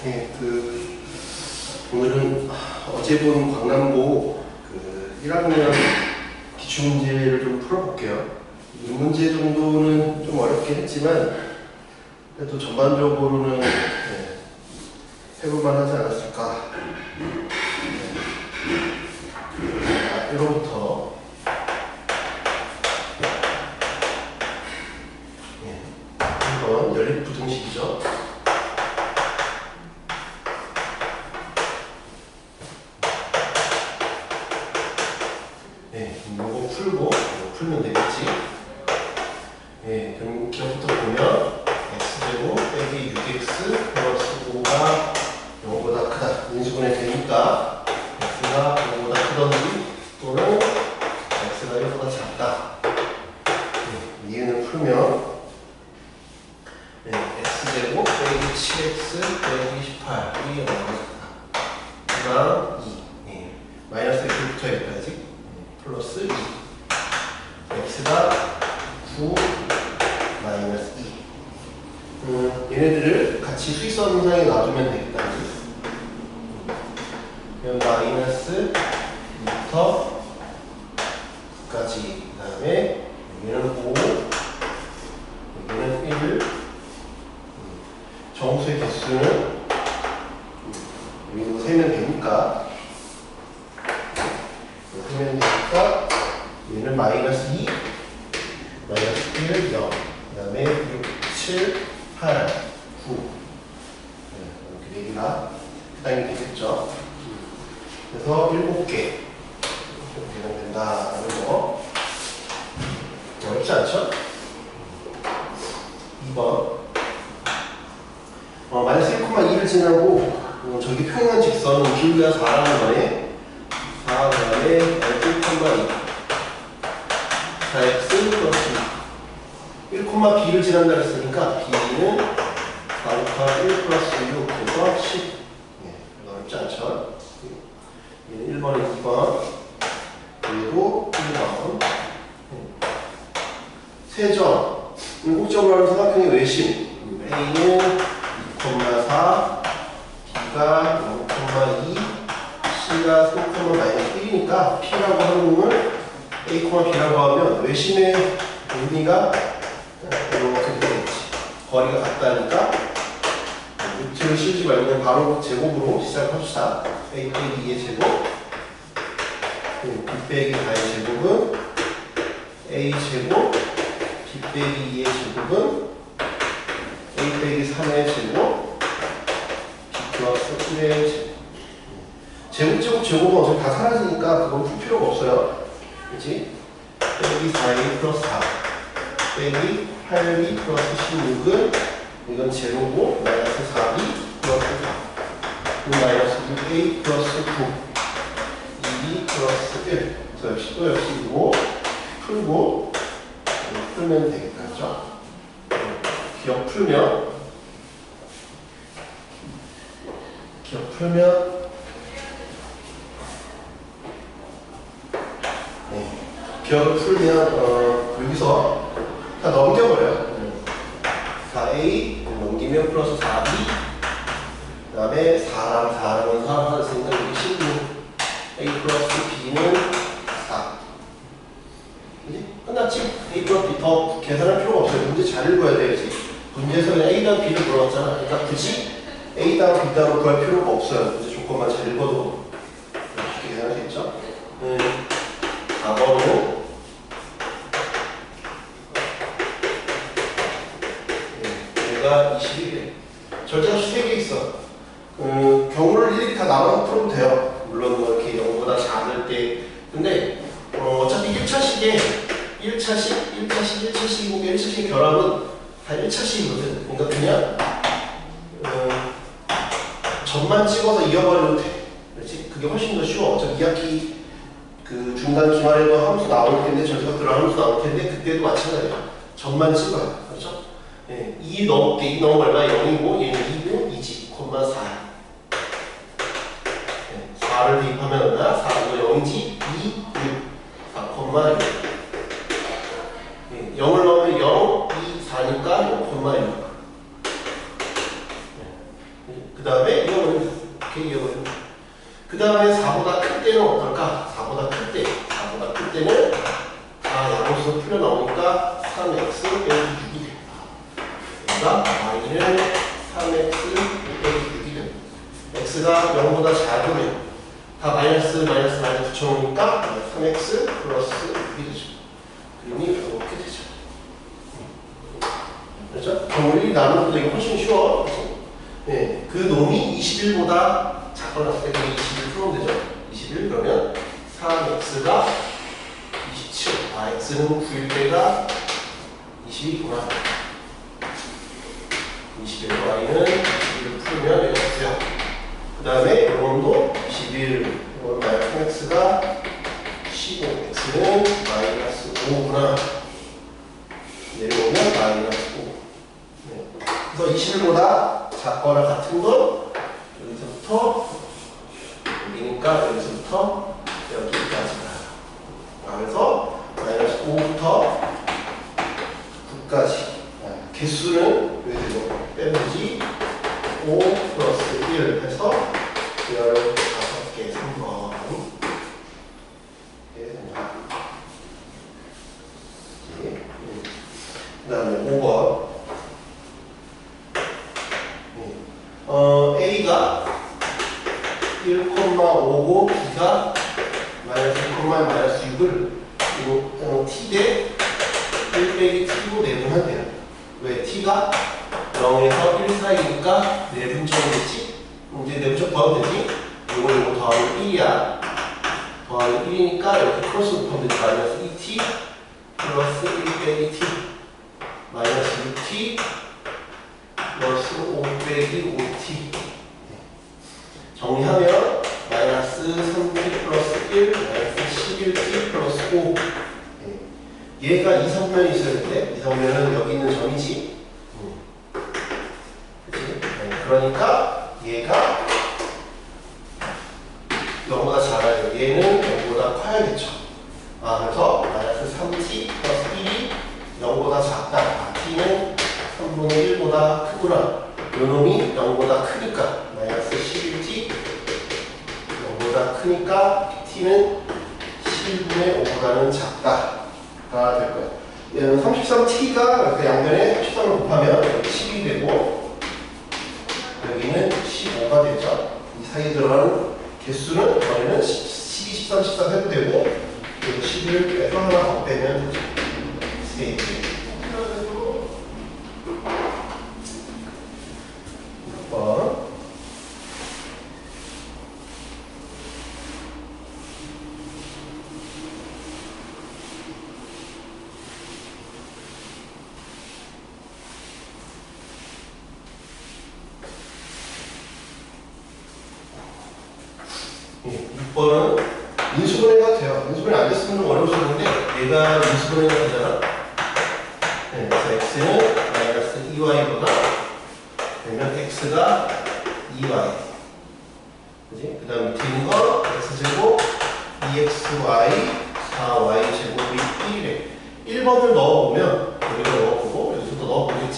네, 오늘은 어제 본 광남고 1학년 기출문제를 좀 풀어볼게요. 이 문제 정도는 좀 어렵긴 했지만 그래도 전반적으로는 해볼만 하지 않았을까. 1호부터 1번 연립부등식이죠. 이거 풀고 풀면 되겠지. 그럼 기억부터 보면 x제곱 빼기 6x 플러스 5가 0보다 크다. 인수분해 되니까 x가 0보다 크던지 또는 x가 1보다 작다. 이해는 풀면 x제곱 빼기 7x 빼기 18이 0보다 크다. 그다음 2. 마이너스 1 붙어야겠다지. 플러스 2. x가 9 마이너스 2. 얘네들을 같이 수직선상에 놔두면 되겠다. 그럼 마이너스 2부터 9까지. 그 다음에 여기는 5, 여기는 1. 정수의 개수는 여기도 세면 되니까. 세면 되니까 얘는 마이너스 2, 마이너스 1, 0. 그 다음에 6, 7, 8, 9. 이렇게 4개가 해당이 되겠죠. 그래서 7개 이렇게 된다는 거. 어렵지 않죠? 2번. 마이너스 1,2를 지나고 저기 평행한 직선은 길이가 4라는 거네. 4 다음에 1,2 4x 플러스 1,b를 지난다 했으니까 b는 4부터 1 플러스 6 그래서 10. 어렵지 않죠? 얘는 1번에 2번 그리고 1번 세점 꼭적으로 하는 삼각형의 외심 a는 2,4 b가 0,2 c가 3,-1이니까 p라고 하는 놈을 a, b라고 하면 외심의 의미가 이렇게 되겠지. 거리가 같다니까 루트를 씌우지 말고 그냥 바로 제곱으로 시작합시다. a 빼기 2의 제곱 b 빼기 4의 제곱은 a 제곱 b 빼기 2의 제곱은 a 빼기 3의 제곱 b 플러스 1의 제곱. 제곱은 어차피 다 사라지니까 그건 풀 필요가 없어요. 그치? 빼기 4a 플러스 4 빼기 8b 플러스 16은 이건 제로고 마이너스 4b 플러스 4 마이너스 6a 플러스 9 2b 플러스 1. 그래서 또 역시 이거 풀고 풀면 되겠다. 그죠? 기억 풀면 기억을 풀면 여기서 다 넘겨버려요. 4a 넘기면 플러스 4b 그 다음에 4랑 4랑은 4랑 했으니까 여기 16 a 플러스 b는 4. 이제 끝났지? a 플러스 b 더 계산할 필요가 없어요. 문제 잘 읽어야 돼야지. 문제에서 그냥 a당 b를 물어봤잖아. 그러니까 굳이 a당 b당을 구할 필요가 없어요. 문제 조건만 잘 읽어도 쉽게 계산할 수 있죠? 4번은 얘가 21이래. 절대값이 3개 있어. 경우를 일일이 다 나눠서 풀어도 돼요. 물론 뭐 이렇게 0보다 작을 때. 근데 어차피 1차식에 1차식의 결합은 다 1차식이거든. 그러니까 그냥 점만 찍어서 이어버려도 돼. 그렇지? 그게 훨씬 더 쉬워. 어차피 2학기 중간 기말에도 함수 나올 텐데, 저기서 그런 함수 나올 텐데, 그때도 마찬가지야. 점만 찍어요. 그렇죠? 2 넣을게. 2 넣으면 얼마? 0이고, 얘는 2고, 2지, 4야. 4를 대입하면 얼마야? 4, 이거 0이지? 2, 6. 4,6. 0을 넣으면 0, 2, 4니까 0,6. 그 그 다음에 이어버리면 이렇게 이어버리면 그 다음에 4보다 클 때는 어떨까? 4보다 클 때, 4보다 클 때는 다 양수로 풀려 나오니까 3x 빼기 6이 돼. 그러니까 y는 3x 빼기 6이 돼. x가 0보다 작으면 다 마이너스 붙여놓으니까 3x 플러스 6이 되죠. 그림이 이렇게 되죠. 그렇죠? 정리 나누는 것도 이거 훨씬 쉬워. 네, 그 놈이 21보다 작거나 때 21 풀면 되죠. 21 그러면 3x가 27. 아, x는 9일 때가 22구나. 21 y는 21을 풀면 여기가 9야. 그 다음에 이놈도 21. 이건 마이너스 3x가 15. x는 마이너스 5구나. 내려오면 마이너스 5. 네. 그래서 21보다 작거나 같은 건 여기서부터 여기니까 여기서부터 여기까지가. 그래서 마이너스 5부터 9까지. 개수는 왜 되죠? 빼면지 5 플러스 1 해서 15개 3번. 그 다음에 5번. A가 1,59, B가 마이너스 6을 T 대 1 빼기 T로 내분하면 돼요. 왜? T가 0에서 1 사이니까 내분점이겠지? 이제 내분점 구하면 되지? 이거 더하면 1이야. 더하면 1이니까 이렇게 크로스 곱하면 되지. 마이너스 2T 플러스 1 빼기 T 마이너스 6T 플러스 5 빼기 5T. 정리하면 마이너스 3T 플러스 1 마이너스 11T 플러스 5. 얘가 이성면이 있어야 되는데 이성면은 여기 있는 점이지. 그치? 그러니까 얘가 0보다 작아요. 얘는 0보다 커야겠죠. 그래서 마이너스 3T 플러스 1이 0보다 작다. T는 3분의 1보다 크구나. 요놈이 0보다 크니까 마이너스 11T 0보다 크니까 T는 11분의 5보다는 작다. 가 될 거예요. 얘는 33T가 그 양면에 13을 곱하면 10이 되고 여기는 15가 되죠. 이 사이에 들어가는 개수는 이번에는 12, 13, 14 해도 되고 여기 11을 빼서 하나 더 빼면 되죠. 3개. 6번. 예, 6번은 인수분해가 돼요. 인수분해 안 됐으면 좀 어려울 수 있는데 얘가 인수분해가 되잖아. 네, 그래서 x는 마이너스 2y보다 되면 x가 2y. 그지? 그 다음 밑에 있는 거 x제곱 2xy 4y 제곱이 1이래. 1번을 넣어보면 여기다 넣어보고 여기서도 넣어보겠지?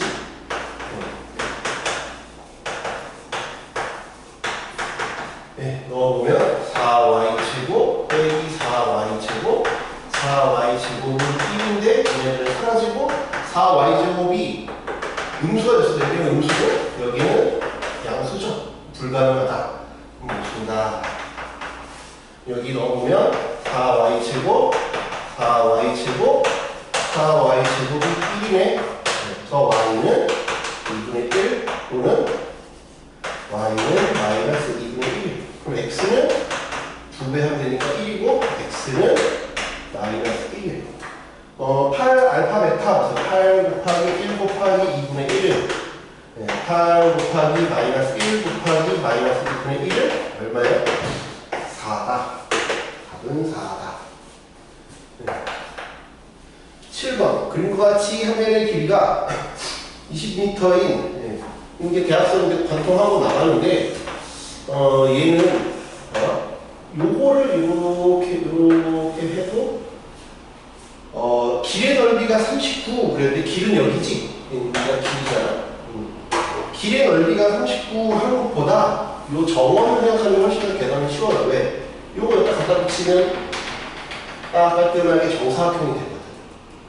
네, 넣어보면 4y 제곱 빼기 4y 제곱 4y 제곱은 1인데 얘네들은 사라지고 4y 제곱이 음수가 됐어. 여기는 음수고 여기는 양수죠. 불가능하다. 음수다. 여기 넣어보면 4y 제곱 4y 제곱 4y 제곱이 1이네. 그래서 y는 2분의 1 또는 y는 마이너스 2분의 1. 그럼 x는 2배 하면 되니까 1이고 x는 마이너스 1이에요. 8 알파 베타. 그래서 8 곱하기 1 곱하기 2분의 1은 8 곱하기 마이너스 1 곱하기 마이너스 2분의 1은 얼마예요? 4다. 답은 4다. 7번. 그림과 같이 화면의 길이가 20m인 이게 대학생인데 관통하고 나가는데 얘는 요거를 이렇게 해도 길의 넓이가 39 그랬는데 길은 여기지. 여기가 길이잖아. 길의 넓이가 39 하는 것보다 요 정원을 생각하면 훨씬 더 계산이 쉬워요. 왜? 요거 여기다 갖다 붙이면 딱 깔끔하게 정사각형이 되거든.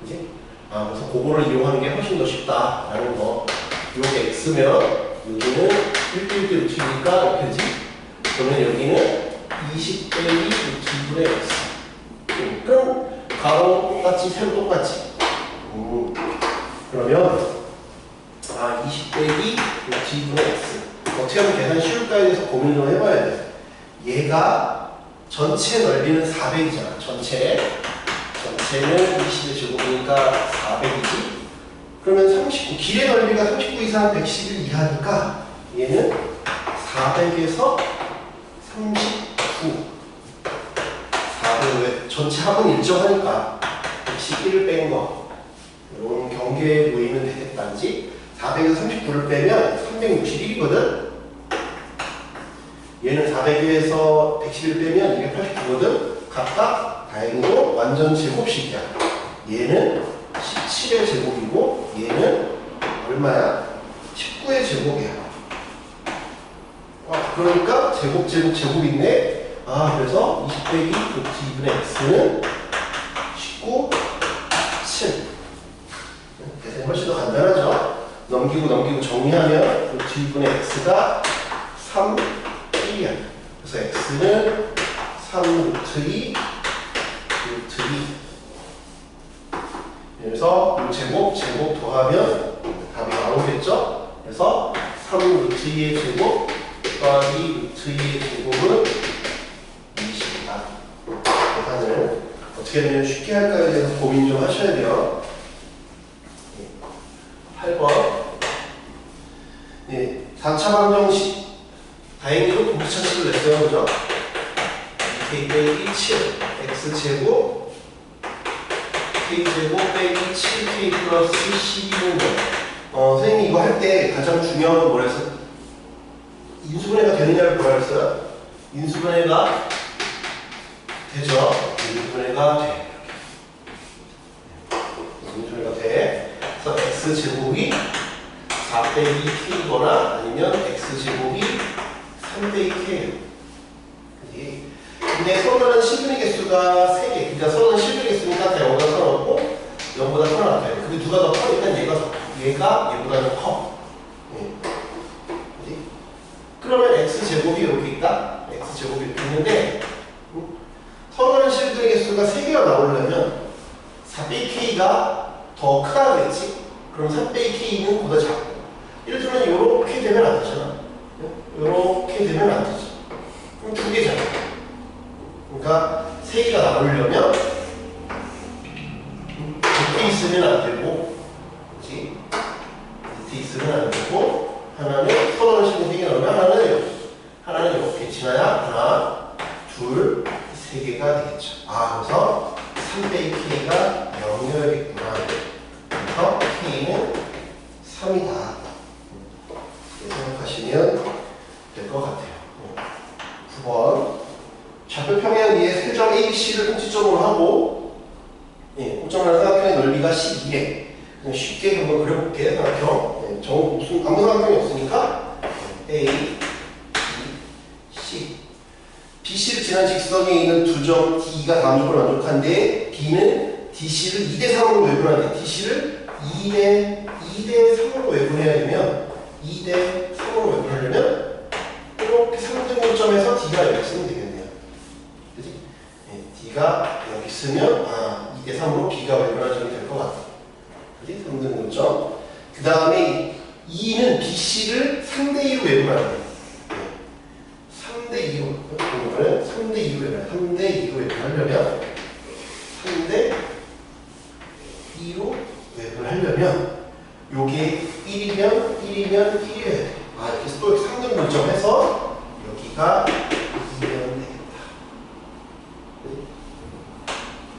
그지? 아, 그래서 그거를 이용하는 게 훨씬 더 쉽다라는 거. 요게 x면 여기는 1대1대 루트니까 이렇게 되지? 그러면 여기는 20 빼기 루트 2분의 x. 그럼 가로 똑같지, 세로 똑같지. 그러면 20 빼기 루트 2분의 x. 어떻게 하면 계산 쉬울까에 대해서 고민을 좀 해봐야 돼. 얘가 전체 넓이는 400이잖아. 전체는 20의 제곱이니까 400이지. 그러면 39, 길의 넓이가 39 이상 111 이하니까 얘는 400에서 39. 400왜 전체 합은 일정하니까 111을 뺀 거. 이런 경계에 놓이면 되겠다는지. 400에서 39를 빼면 361이거든. 얘는 400에서 111 빼면 289거든. 각각 다행히도 완전 제곱식이야. 얘는 17의 제곱이고 얘는 얼마야? 19의 제곱이야. 그러니까 제곱인데 그래서 20 빼기 루트 2분의 x는 19, 7. 계산이 훨씬 더 간단하죠? 넘기고 정리하면 루트 2분의 x가 3, 1이야. 그래서 x는 3 루트 2, 루트 2. 그래서 이 제곱 더하면 답이 나오겠죠? 그래서 3 루트 2의 제곱 더하기 루트 2의 제곱은 20이다. 계산을 어떻게 하면 쉽게 할까에 대해서 고민 좀 하셔야 돼요. 8번. 4차 방정식. 다행히도 공수차식을 냈어요. 그죠? k 빼기 7, x제곱, k제곱 빼기 7k 플러스 12는 선생님이 이거 할 때 가장 중요한 건 뭐랬어? 인수분해가 되느냐를 뭐라 했어요? 인수분해가 되죠? 인수분해가 돼. 인수분해가 돼. 그래서 x제곱이 4 빼기 k거나 아니면 x제곱이 3 빼기 k예요. 근데 선언은 실분의 개수가 3개. 그러니까 선언은 실분의 개수니까 다 0보다 선 없고 0보다 선 같아요. 근데 누가 더 커? 일단 얘가 얘보다 더 커. 그러면 x제곱이 이렇게 있다. x제곱이 이렇게 있는데 선언은 실분의 개수가 3개가 나오려면 4 빼기 k가 더 크다 그랬지? 그럼 3 빼기 k는 보다 작고. 예를 들면 이렇게 되면 안 되잖아. 이렇게 되면 안 되죠. 그럼 2개잖아. 그러니까 3개가 나오려면 밑에 있으면 안 되고, 그렇지? 밑에 있으면 안 되고, 하나는 선언을 시키는 3개 나오면 하나는 이렇게 지나야 하나, 둘, 3개가 되겠죠. 그래서 3 빼기 k가 0이어야겠구나. 그래서 k는 3이다. 이렇게 생각하시면 될 것 같아요. 9번. 좌표 평행 위에 세점 ABC를 꼭지점으로 하고, 꼭점을 삼각형의 넓이가 12래. 그냥 쉽게 한번 그려볼게. 삼각형. 아무 삼각형이 없으니까 A, B, C. BC를 지난 직선에 있는 두 점 D가 다음 조건을 만족한데 B는 DC를 2대3으로 외분하는데 DC를 2대3으로 외분해야 되면 2대3으로 외분하려면 이렇게 3등분점에서 D가 여기 있으면 되겠네요. 그치? D가 여기 있으면 2대3으로 B가 외분하점이 될 것 같아. 그치? 3등분점. 그 다음에 E는 BC를 3대2로 외분하는 3대2로 3대2로 외분하려면 3대2로 외분하려면 요게 1이면 1이어야 돼. 이렇게 또 3등분점 해서 여기가 2면 되겠다.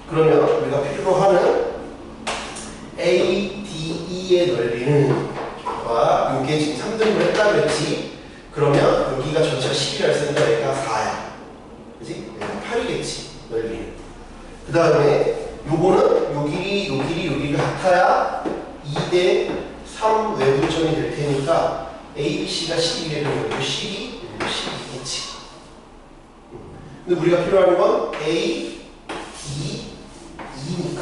그러면 우리가 필요로 하는 A, D, E의 넓이는 요게 지금 3등분 했다 그랬지. 그러면 여기가 전체가 10이라 했으니까 여기가 4야. 그치? 여기가 8이겠지. 넓이는. 그 다음에 요거는 요 길이가 같아야 2대3 외분점이 될 테니까 ABC가 12래 그러면 12, 12겠지. 근데 우리가 필요한 건 A, 2, 2니까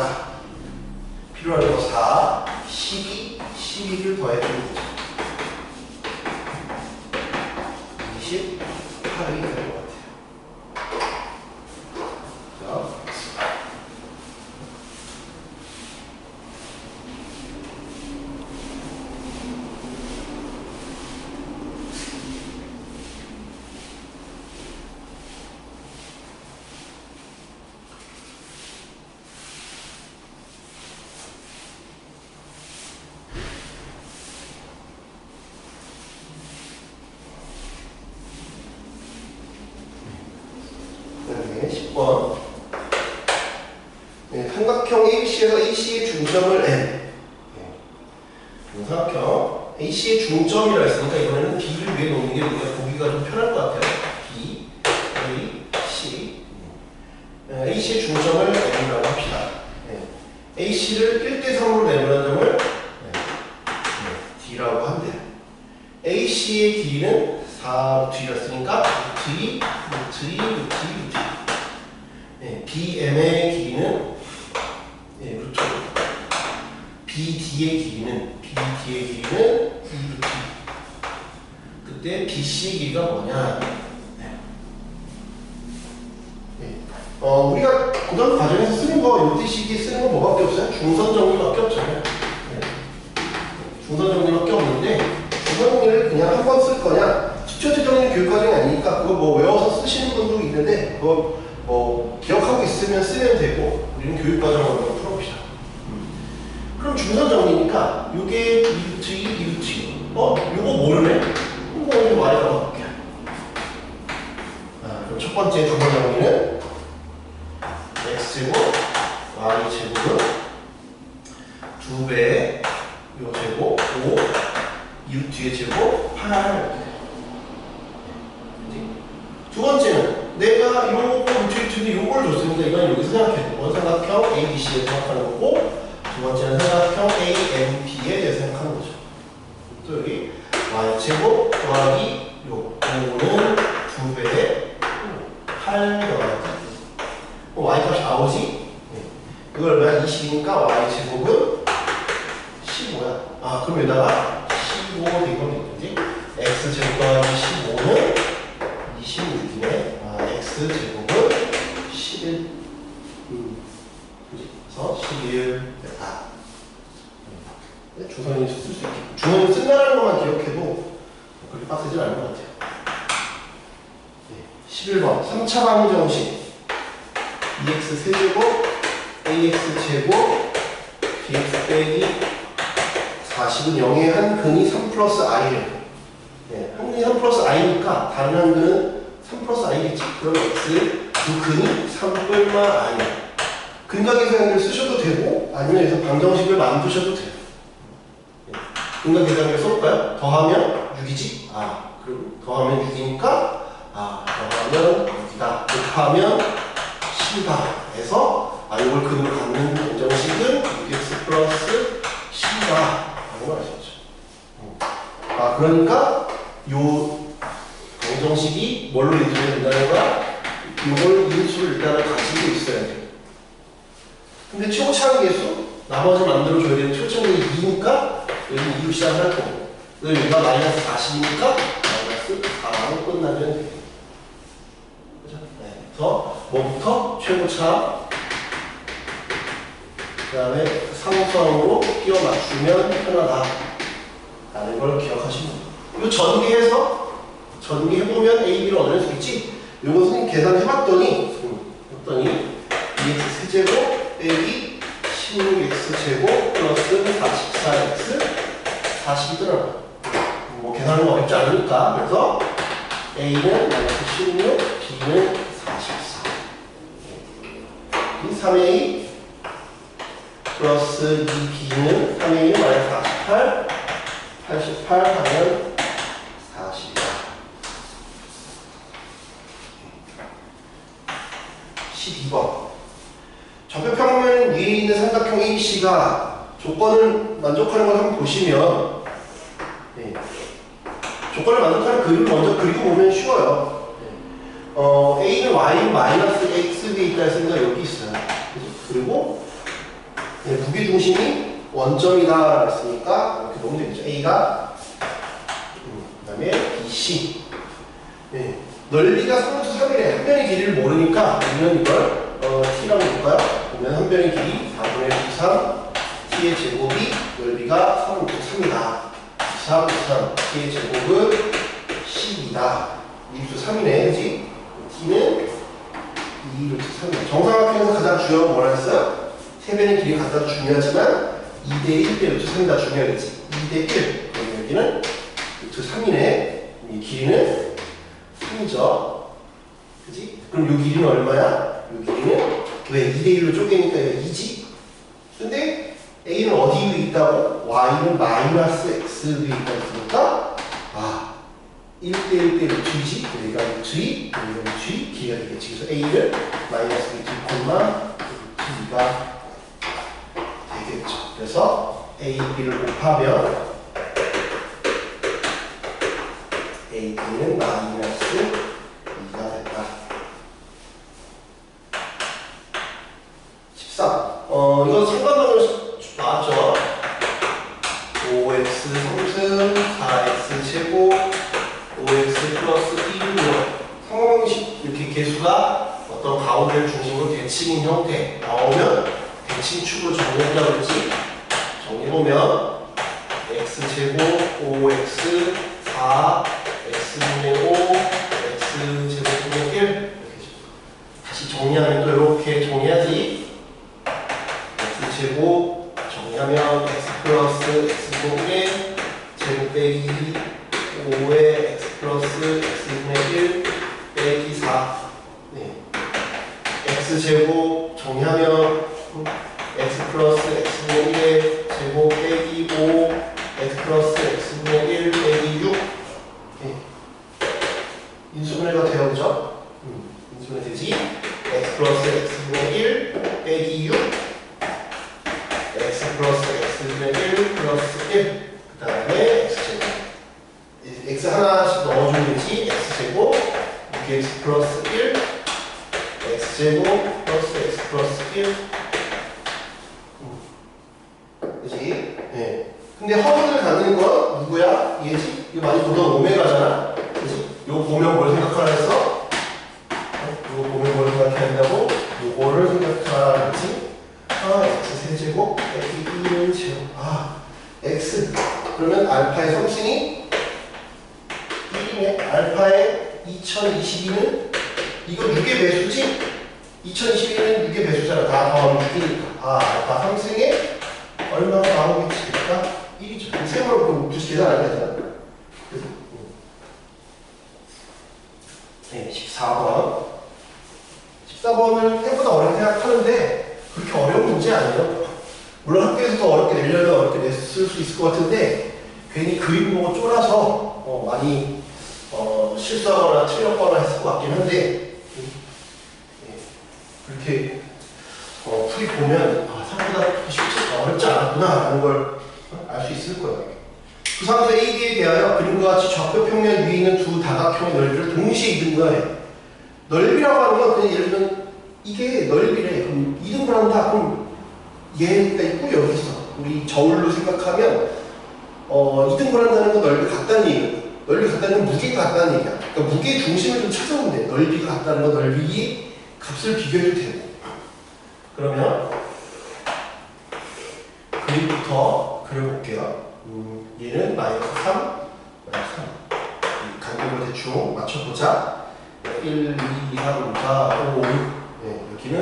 필요한 거 4, 12, 12를 더해주는 거죠. 28이 되는 것 같아요. 자. 네, 10번. 네, 삼각형 ABC에서 AC의 중점을 M. 네. 삼각형 AC의 중점이라 했으니까 이번에는 B를 위에 놓는 게 우리가 보기가 좀 편할 것 같아요. B, A, C. 네, AC의 중점을 M이라고 합시다. 네. AC를 1대3으로 내놓은 점을 D라고 한대요. AC의 길이는 4루트라 했으니까 루트 2, 루트 2, 루트 2, 루트 2. 네, BM의 길이는 루트 5. BD의 길이는 2루트 2. 그때 BC의 길이가 뭐냐? 우리가 고등학교 과정에서 쓰는 거, 요티식이 쓰는 거 뭐밖에 없어요? 중선 정리밖에 없잖아요. 중선 정리밖에 없는데 중선 정리를 그냥 한 번 쓸 거냐? 수초제 정리는 교육과정이 아니니까 그거 뭐 외워서 쓰시는 분도 있는데 그거 뭐 기억하고 있으면 쓰면 되고 우리는 교육과정으로 한번 풀어봅시다. 그럼 중선 정리니까 이게 2루트 2, 2루트 2. 요거 모르네? 이거 오늘 Y라고 볼게요. 그럼 첫 번째 중선 정리는 X제곱 Y제곱은 2배의 요 제곱 5 2루트의 제곱 8. 두 번째는 내가 요거 루트 요걸 줬으니까 이건 여기서 생각해. 원삼각형 ABC에 생각하는 거고 두 번째는 삼각형 AMP에 대해서 생각하는 거죠. 또 여기 Y제곱 더하기 요거는 2배의 8 더하기 Y값이 나오지? 이걸 얼마야? 20이니까 Y제곱은 15야. 그럼 여기다가 15 되면 되겠지? X제곱 더하기 15는 26이네. X제곱은 11. 그래서 11 됐다. 중선이 쓸 수 있게. 중선이 쓴다는 것만 기억해도 그렇게 빡세진 않은 것 같아요. 11번. 3차 방정식. 2x 세제곱, ax 제곱, bx 빼기 40은 0의 한 근이 3 플러스 i래요. 한 근이 3 플러스 i니까 다른 한 근은 3 플러스 i겠지. 그럼 x 두 근이 3 i야. 근각계산기를 쓰셔도 되고 아니면 여기서 방정식을 만드셔도 돼요. 근각계산기를 써볼까요? 더하면 6이지? 그럼 더하면 6이니까 더하면 6이다. 곱하면 10이다. 해서 이걸 근으로 갖는 방정식은 6x 플러스 10이다. 라는 걸 아시죠? 그러니까 요 방정식이 뭘로 이루어져야 된다는 거야? 이걸 인수를 일단은 가지고 있어야 돼요. 근데 최고차항 계수 나머지 만들어줘야 되는 최고차항이 2니까 여기는 2로 시작을 할 거고 여기가 마이너스 40이니까 마이너스 4로 끝나면 돼요. 그죠? 그래서 뭐부터? 최고차항 그 다음에 상수항으로 끼워 맞추면 편하다 라는 걸 기억하시면 돼요. 이거 전개해보면 AB를 얻어낼 수 있지? 이것은 계산해봤더니 2x 세제곱 빼기 16x 제곱 플러스 44x 40이더라고요. 뭐 계산은 어렵지 않으니까. 그래서 A는 마이너스 16, B는 44. 이 3A 플러스 2B는 3A는 마이너스 48, 88 하면 40이다. 12번. 좌표평면 위에 있는 삼각형 ABC가 조건을 만족하는 걸 한번 보시면 조건을 만족하는 그림을 먼저 그리고 보면 쉬워요. A는 Y는 마이너스 X 위에 있다 했으니까 여기 있어요. 그리고 무게중심이 원점이다 했으니까 이렇게 놓으면 되겠죠. A가 그 다음에 BC. 넓이가 3수 3일에 한 변의 길이를 모르니까 우리는 이걸 T라고 볼까요? 보면 한 변의 길이 4분의 2, 3 T의 제곱이 넓이가 3, 3이다. 3, 3 T의 제곱은 10이다. 2루트 3이네, 그치? T는 2루트 3이다. 정사각형에서 가장 중요한 건 뭐라 했어요? 세 변의 길이가 가장 중요하지만 2대1 대 루트 3이 다 중요하겠지. 2대1. 그럼 여기는 루트 3이네. 이 길이는 3이죠. 그치? 그럼 이 길이는 얼마야? 이 길이는 왜 2대1로 쪼개니까 2지? 근데 A는 어디 위에 있다고? Y는 마이너스 X 위에 있다고 했으니까 1대1 대 루트 2지? 여기가 루트 2, 여기가 루트 2, 길이가 되겠지. 그래서 A를 마이너스 루트 2, 루트 2가 되겠죠. 그래서 A, B를 곱하면 A, B는 마이너스 2가 된다. 13. 이거 상관방으로 나왔죠. 5x 3승 4x 제곱 5x 플러스 1이요. 상관방식 이렇게 개수가 어떤 가운데를 중심으로 대칭인 형태 나오면 대칭축으로 정리하려고 그랬지. 정리해보면 x제곱 5x 4 x분의 5 x제곱분의 1 이렇게 다시 정리하면 또 이렇게 정리하지. x제곱 정리하면 x 플러스 x분의 1 제곱 빼기 5의 x 플러스 x분의 1 빼기 4 x제곱 정리하면 x 플러스 x분의 1의 제곱 빼기 5 x 플러스 x분의 1 빼기 6 인수분해가 돼요, 그죠? 인수분해 되지? x 플러스 x분의 1 빼기 6 x 플러스 x분의 1 플러스 1 그 다음에 x제곱 x 하나씩 넣어주면 되지? x제곱 6x 플러스 1 x제곱 플러스 x 플러스 1 그치? 근데 허분을 갖는 건 누구야? 얘지? 이거 많이 보던 오메가잖아? 그치? 이거 보면 뭘 생각하라 했어? 이거 보면 뭘 생각해야 한다고? 요거를 생각하라 했지? x 세제곱 빼기 1은 제곱 x 그러면 알파의 성신이 1이네. 알파의 2022는 이거 6의 배수지? 2022는 6의 배수잖아. 다 더하면 6이니까 알파 상승에 얼마가 나오겠지? 그러니까 1이죠. 세모로 굳이 계산 안 되잖아. 그래서 14번 14번을 생각보다 어렵게 생각하는데 그렇게 어려운 문제 아니에요. 물론 학교에서 더 어렵게 내려면 어렵게 냈을 수 있을 것 같은데 괜히 그림 보고 쫄아서 많이 실수하거나 틀렸거나 했을 것 같긴 한데 그렇게 풀이 보면 생각보다 쉽지 어렵지 않았구나 라는 걸 알 수 있을 거예요. 부상수 AB에 대하여 그림과 같이 좌표 평면 위에 있는 두 다각형의 넓이를 동시에 2등분하래. 넓이라고 하는 건 그냥 예를 들면 이게 넓이래. 그럼 2등분한다. 그럼 얘가 있고 여기 있어. 우리 저울로 생각하면 2등분한다는 건 넓이가 같다는 얘기예요. 넓이 같다는 건 무게가 같다는 얘기야. 그러니까 무게 중심을 좀 찾아보면 돼. 넓이가 같다는 건 넓이 값을 비교해도 되고. 그러면 그림부터 그려볼게요. 얘는 마이너스 3, 마이너스 3. 간격을 대충 맞춰보자. 1, 2, 3, 4, 5. 여기는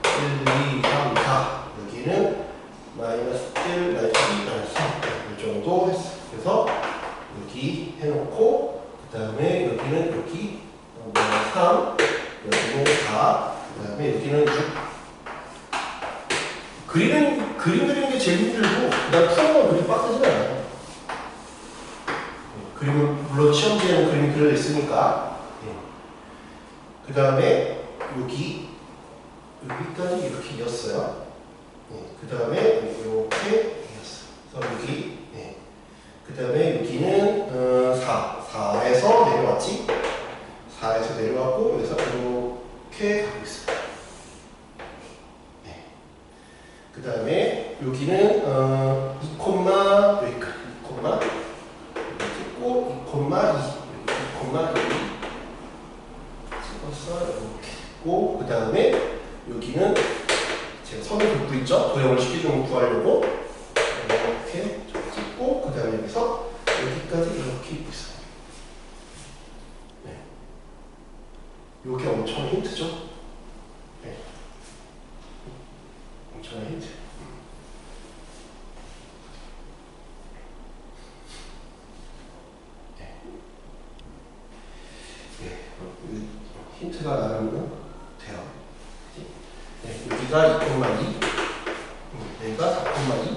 1, 2, 3, 4. 여기는 마이너스 1, 마이너스 2, 마이너스 3. 이 정도 했어. 그래서 여기 해놓고, 그 다음에 여기는 여기 3, 여기는 4, 그 다음에 여기는 6. 그림 그리는 게 제일 힘들고, 그 다음 푸는 건 그렇게 빡세지 않아요. 그림은, 물론 시험지에는 그림이 그려져 있으니까. 그 다음에 여기까지 이렇게 이었어요. 그 다음에 이렇게 이었어요. 그래서 여기, 그 다음에 여기는 4, 4에 찍었어. 이렇게 있고, 그 다음에 여기는 제가 선을 긋고 있죠? 도형을 쉽게 좀 구하려고 이렇게 찍고, 그 다음에 여기서 여기까지 이렇게 있고 있어요. 네. 요게 엄청 힌트죠? 네. 엄청난 힌트. 힌트가 나가면 돼요. 네, 여기가 2,2, 여기가 4,2.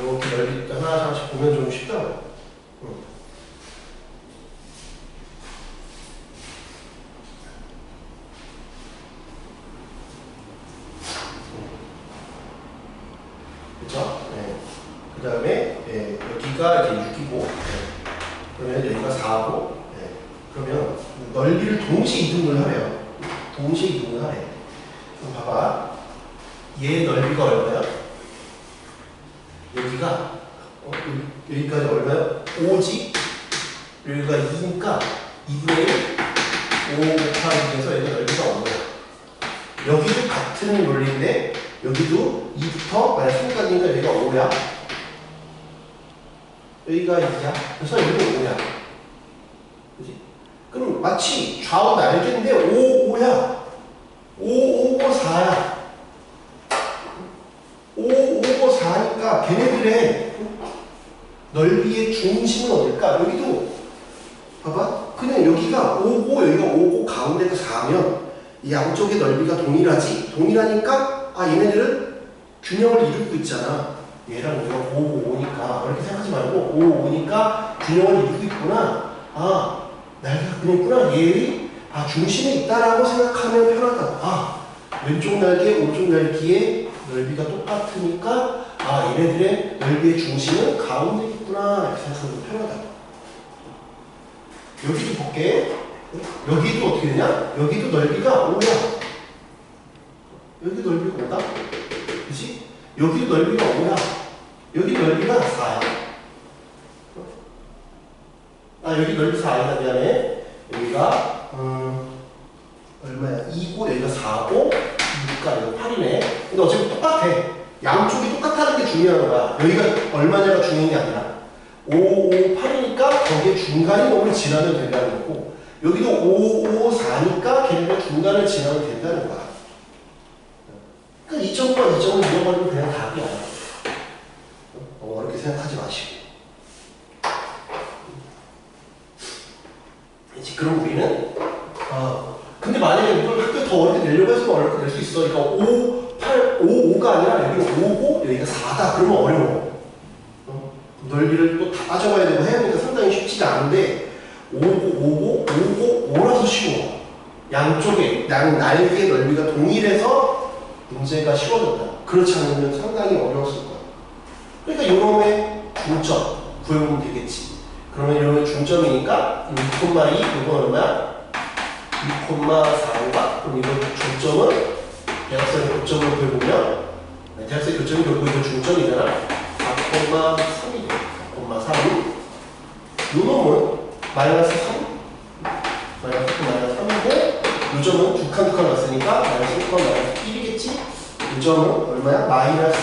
이렇게 넓이 하나씩 보면 좀 쉽더라고요. 그렇죠? 네. 그 다음에 여기가 이제 6이고, 그러면 여기가 4고. 그러면 넓이를 동시에 이동을 하래요. 동시에 이동을 하래. 그럼 봐봐. 얘 넓이가 얼마야? 여기가 여기까지 얼마야? 5지? 여기가 2니까 2분의 1 5 곱하기 해서 여기가 넓이가 5야. 여기도 같은 논리인데 여기도 2부터 만약 3까지니까 여기가 5야. 여기가 2야. 그래서 여기도 5야. 그지? 그럼 마치 좌우 날개인데 5, 5야. 5, 5, 4야. 5, 5, 4니까 걔네들의 넓이의 중심은 어딜까? 여기도 봐봐. 그냥 여기가 5고 여기가 5고 가운데가 4면 이 양쪽의 넓이가 동일하지? 동일하니까 얘네들은 균형을 이루고 있잖아. 얘랑 여기가 5, 5니까 이렇게 생각하지 말고 5, 5니까 균형을 이루고 있구나. 날개가 그냥 있구나. 얘의 중심에 있다라고 생각하면 편하다. 왼쪽 날개, 오른쪽 날개의 넓이가 똑같으니까 얘네들의 넓이의 중심은 가운데 있구나. 이렇게 생각하면 편하다. 여기도 볼게. 여기도 어떻게 되냐? 여기도 넓이가 5야. 여기 넓이가 5다. 그치? 여기도 넓이가 5야. 여기 넓이가 4야. 여기 넓이 4이다. 미안해. 여기가 얼마야? 2고 여기가 4고 6가 여기가 8이네. 근데 어차피 똑같아. 양쪽이 똑같다는 게 중요한 거야. 여기가 얼마냐가 중요한 게 아니라 5, 5, 8이니까 거기에 중간이 몸을 지나면 된다는 거고 여기도 5, 5, 4니까 걔네가 중간을 지나면 된다는 거야. 그러니까 2점과 2점을 잃어버리면 그냥 답이야. 어렵게 생각하지 마시고. 그럼 우리는 근데 만약에 이걸 학교 더 어렵게 내려고 해서 어렵게 낼 수 있어. 그러니까 5, 8, 5, 5가 아니라 여기가 5고 여기가 4다. 그러면 어려워. 넓이를 또 다 따져봐야 되고 해야 되니까 상당히 쉽지가 않은데 5고 5고 5고 5라서 쉬워. 양쪽에 날개의 넓이가 동일해서 문제가 쉬워졌다. 그렇지 않으면 상당히 어려웠을 거야. 그러니까 요놈의 중점 구해보면 되겠지. 그러면 이러면 중점이니까 6,2 이건 얼마야? 6,4인가? 그럼 이거 중점은 대학생의 교점을 구해보면 대학생의 교점이 결국 이거 중점이잖아. 4,3이죠. 4,3. 요 놈은 마이너스 3 마이너스 3이고 요 점은 두 칸 났으니까 마이너스 6, 마이너스 1이겠지? 요 점은 얼마야? 마이너스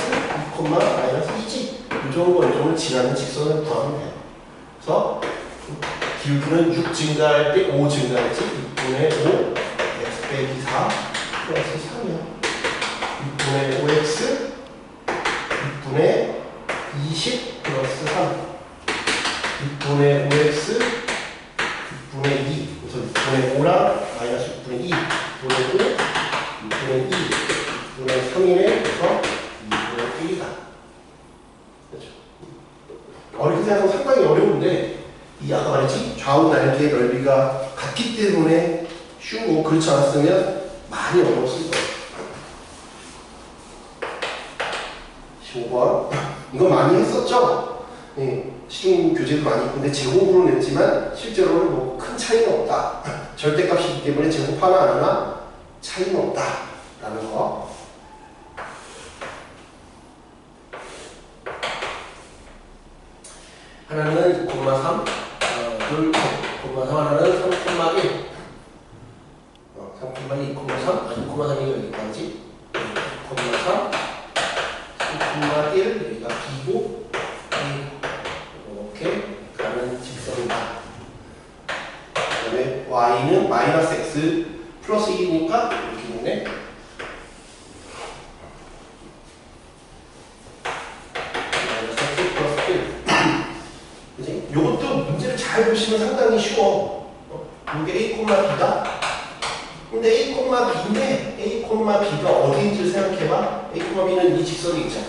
6, 마이너스 2지? 요 점과 요 점을 지나는 직선을 구하면 돼요. 그래서 기울기는 6 증가할 때 5 증가했지. 6분의 5 x 빼기 4 플러스 3이야. 6분의 5x 6분의 20 플러스 3 6분의 5x 6분의 2 그래서 6분의 5랑 마이너스 6분의 2 6분의 5 6분의 2 6분의 3이네. 그래서 2분의 1이다. 그렇죠. 어렵게 생각하면 상당히 어려운데 아까 말했지? 좌우 날개의 넓이가 같기 때문에 쉬운 거. 그렇지 않았으면 많이 어려웠을 거예요. 15번 이거 많이 했었죠? 네, 시중 교재도 많이 있는데 제곱으로 냈지만 실제로는 뭐 큰 차이는 없다. 절대값이 있기 때문에 제곱하나 안 하나 차이는 없다 라는 거. 하나는 2,3, 둘, 2,3, 하나는 3,1. 3,2, 2,3, 2,3이 여기까지. 2,3, 3,1, 여기가 B고, 이렇게 가는 직선이다. 그 다음에 Y는 마이너스 X 플러스 1이니까 이렇게 있네. 마이너스 X 플러스 1. 그치? 요것도 문제를 잘 보시면 상당히 쉬워. 이게 A, B다. 근데 A, B인데 A, B가 어디인지를 생각해봐. A, B는 이 직선이 있잖아.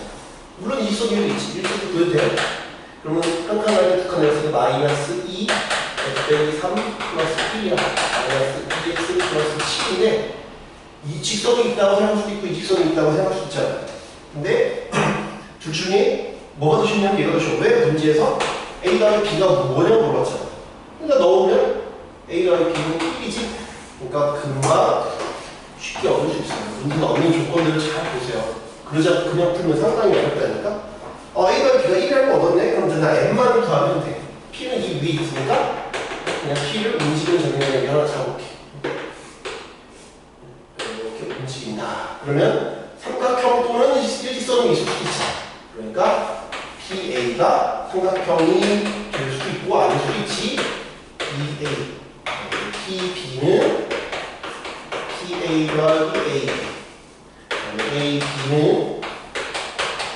물론 이 직선이 여기 있지. 이렇게 보여도 돼요. 그러면 한 칸 안에 두 칸 냈을 때 마이너스 2 x 빼기 3 플러스 1이야. 마이너스 2x 플러스 7인데 이 직선이 있다고 생각할 수도 있고 이 직선이 있다고 생각할 수 있잖아. 근데 둘 중에 뭐가 더 쉽냐면 얘가 더 쉬워. 왜 문제에서 A 더하기 B가 뭐냐고 물어봤잖아. 그러니까 넣으면 A 더하기 B는 1이지. 그러니까 금방 쉽게 얻을 수 있어요. 문제 넣는 조건들을 잘 보세요. 그러자 그냥 풀면 상당히 어렵다니까. A 더하기 B가 1이라고 얻었네? 그럼 이제 나 M만 더하면 돼. P는 이 위에 있으니까 그냥 P를 움직이는 정면에 하나 잡을게. 이렇게 움직인다. 그러면 삼각형 또는 일직선이 있을 수도 있어. 그러니까 PA가 삼각형이 될 수도 있고 아닐 수도 있지. PA. PB는 PA 더하기 A. AB는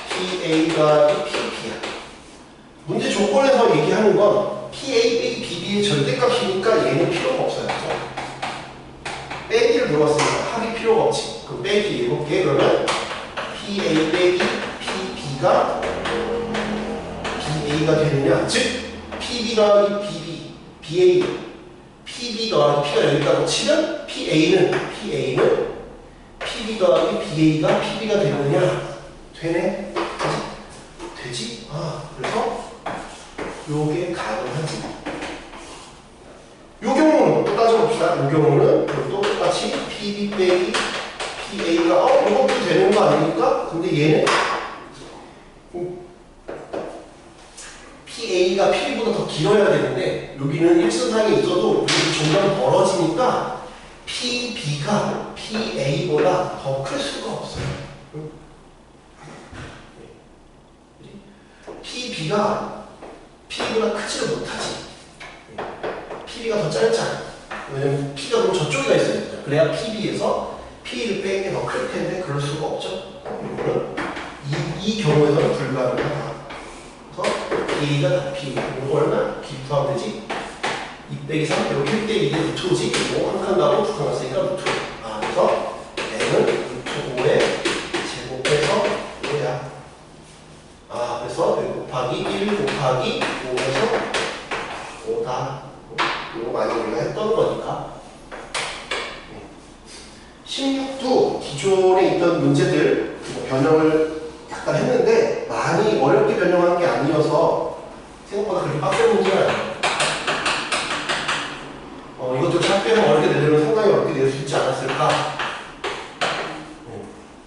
PA 더하기 PB야. 문제 조건에서 얘기하는 건 PA 빼기 BB의 절대값이니까 얘는 필요가 없어요. 빼기를 물어봤으니까 합이 필요가 없지. 그럼 빼기 7개 그러면 PA 빼기 PB가 BA가 되느냐? 즉 PB 더하기 BB, BA, PB 더하기 P가 여기 있다고 치면 PA는 PB 더하기 BA가 PB가 되느냐? 되네? 되지? 그래서 요게 가능하지. 요 경우는 또 따져봅시다. 요 경우는 또 똑같이 PB 빼기 PA가 이것도 되는 거 아닙니까? 근데 얘는 PA가 PB보다 더 길어야 되는데 여기는 일선상에 있어도 여기 점점 벌어지니까 PB가 PA보다 더 클 수가 없어요. PB가 P보다 크지를 못하지. PB가 더 짧잖아. 왜냐면 P가 그럼 저쪽에 있어야 되잖아. 그래야 PB에서 P를 빼는 게 더 클 텐데 그럴 수가 없죠. 이거는 이 경우에서는 불가능하다. 그래서 A가 다 P. 이거 얼마? B 포함되지? 2 빼기 3, 여기 1대 2대 루트지. 이거 한 칸 가고 두 칸 갔으니까 루트. 그래서 N은 루트 5에 제곱해서 5야. 그래서 100 곱하기 1 곱하기 5에서 5다. 이거 많이 우리가 했던 거니까. 16도 기존에 있던 문제들 변형을 약간 했는데 많이 어렵게 변형한 게 아니어서 생각보다 그렇게 빡센 문제가 아니에요. 이것도 찾기에는 어렵게 내려면 상당히 어렵게 낼 수 있지 않았을까.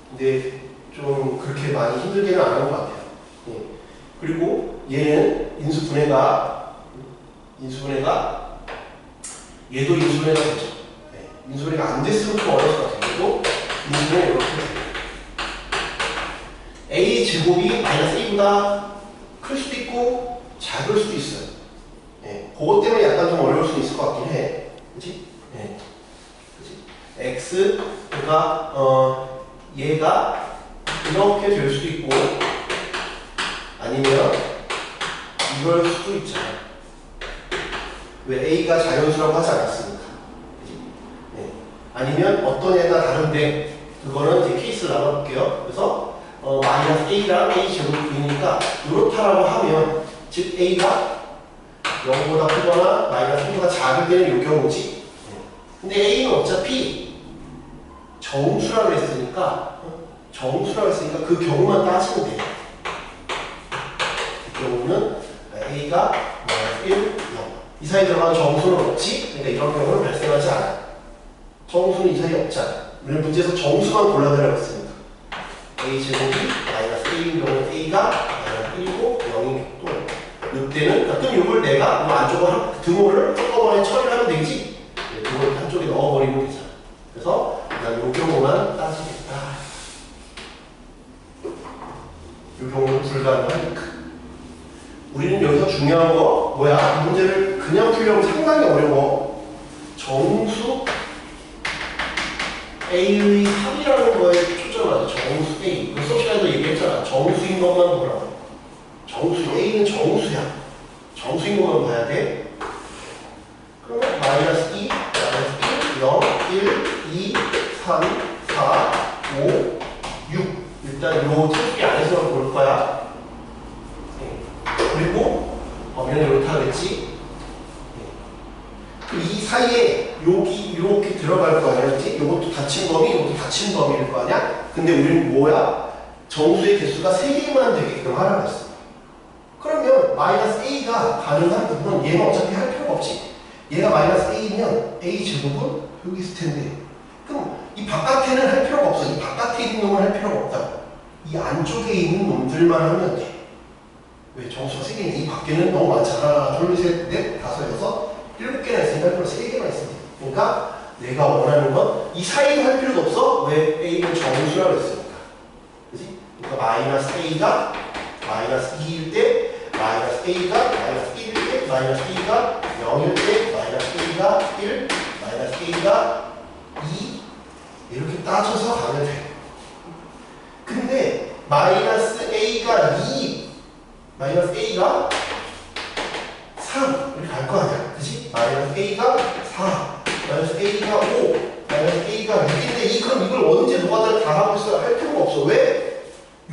근데 좀 그렇게 많이 힘들게는 안 한 것 같아요. 그리고 얘는 인수분해가 얘도 인수분해가 되죠. 인수분해가 안 됐으면 좀 어려울 것 같아요. 얘도 인수분해 이렇게 A 제곱이 마이너스 1보다 클 수도 있고 작을 수도 있어요. 그것 때문에 약간 좀 어려울 수 있을 것 같긴 해. 그치? 그치? X가 얘가 이렇게 될 수도 있고 아니면 이럴 수도 있잖아요. 왜 A가 자연수라고 하지 않았습니까? 아니면 어떤 애가 다른데 그거는 이제 케이스를 나눠볼게요. 그래서 마이너스 A랑 A 제곱이니까 이렇다라고 하면 즉 A가 0보다 크거나 마이너스 1보다 작을 때는 이 경우지. 근데 A는 어차피 정수라고 했으니까 그 경우만 따지면 돼요. 그 경우는 A가 마이너스 1, 0. 이 사이에 들어가는 정수는 없지? 그러니까 이런 경우는 발생하지 않아요. 정수는 이 사이에 없잖아요. 우리는 문제에서 정수만 골라내려봤으니까. A 제곱이 마이너스 1인 경우는 A가 마이너스 1이고 0인 경우도 루트 그때는 그럼 이걸 내가 이 안쪽으로 등호를 한꺼번에 처리를 하면 되겠지? 네, 등호를 한쪽에 넣어버리면 되잖아. 그래서 그냥 이 경우만 따지겠다. 이 경우는 불가능하니까. 우리는 여기서 중요한 거 뭐야? 이 문제를 그냥 풀려면 상당히 어려워. 정수 A의 3이라는 거에 초점하자. 정수 A. 그 수업 시간에도 얘기했잖아. 정수인 것만 보라고. 정수 A는 정수야. 정수인 것만 봐야 돼. 그러면 마이너스 2, 마이너스 1, 0, 1, 2, 3, 4, 5, 6. 일단 요 테두리 안에서만 볼 거야. 그리고 범위는 이렇게 하겠지. 이 사이에 여기 이렇게 들어갈 거 아니야, 그렇지? 이것도 닫힌 범위, 이것도 닫힌 범위일 거 아니야? 근데 우리는 뭐야? 정수의 개수가 3개만 되게끔 하라고 했어. 그러면 마이너스 A가 가능한 부분은 얘는 어차피 할 필요가 없지. 얘가 마이너스 A면 A 제곱은 여기 있을 텐데. 그럼 이 바깥에는 할 필요가 없어. 이 바깥에 있는 놈은 할 필요가 없다고. 이 안쪽에 있는 놈들만 하면 돼. 왜? 정수가 3개니까 이 밖에는 너무 많잖아. 하나, 둘, 셋, 넷, 다섯, 여섯, 7개나 있으니까 그럼 3개만 있으면 돼. 그러니까 내가 원하는 건 이 사이도 할 필요도 없어. 왜? A는 정수라고 했으니까. 그지? 그러니까 마이너스 A가 마이너스 2일 때 마이너스 A가 마이너스 1일 때 마이너스 A가 0일 때 마이너스 A가 1, 마이너스 A가 2 이렇게 따져서 가면 돼. 근데 마이너스 A가 2, 마이너스 A가 3 이렇게 갈 거 아니야. 그치? 마이너스 A가 4, 마이너스 A가 5, 마이너스 A가 6인데 그럼 이걸 언제 노가다를 다 하고 있어? 할 필요가 없어. 왜?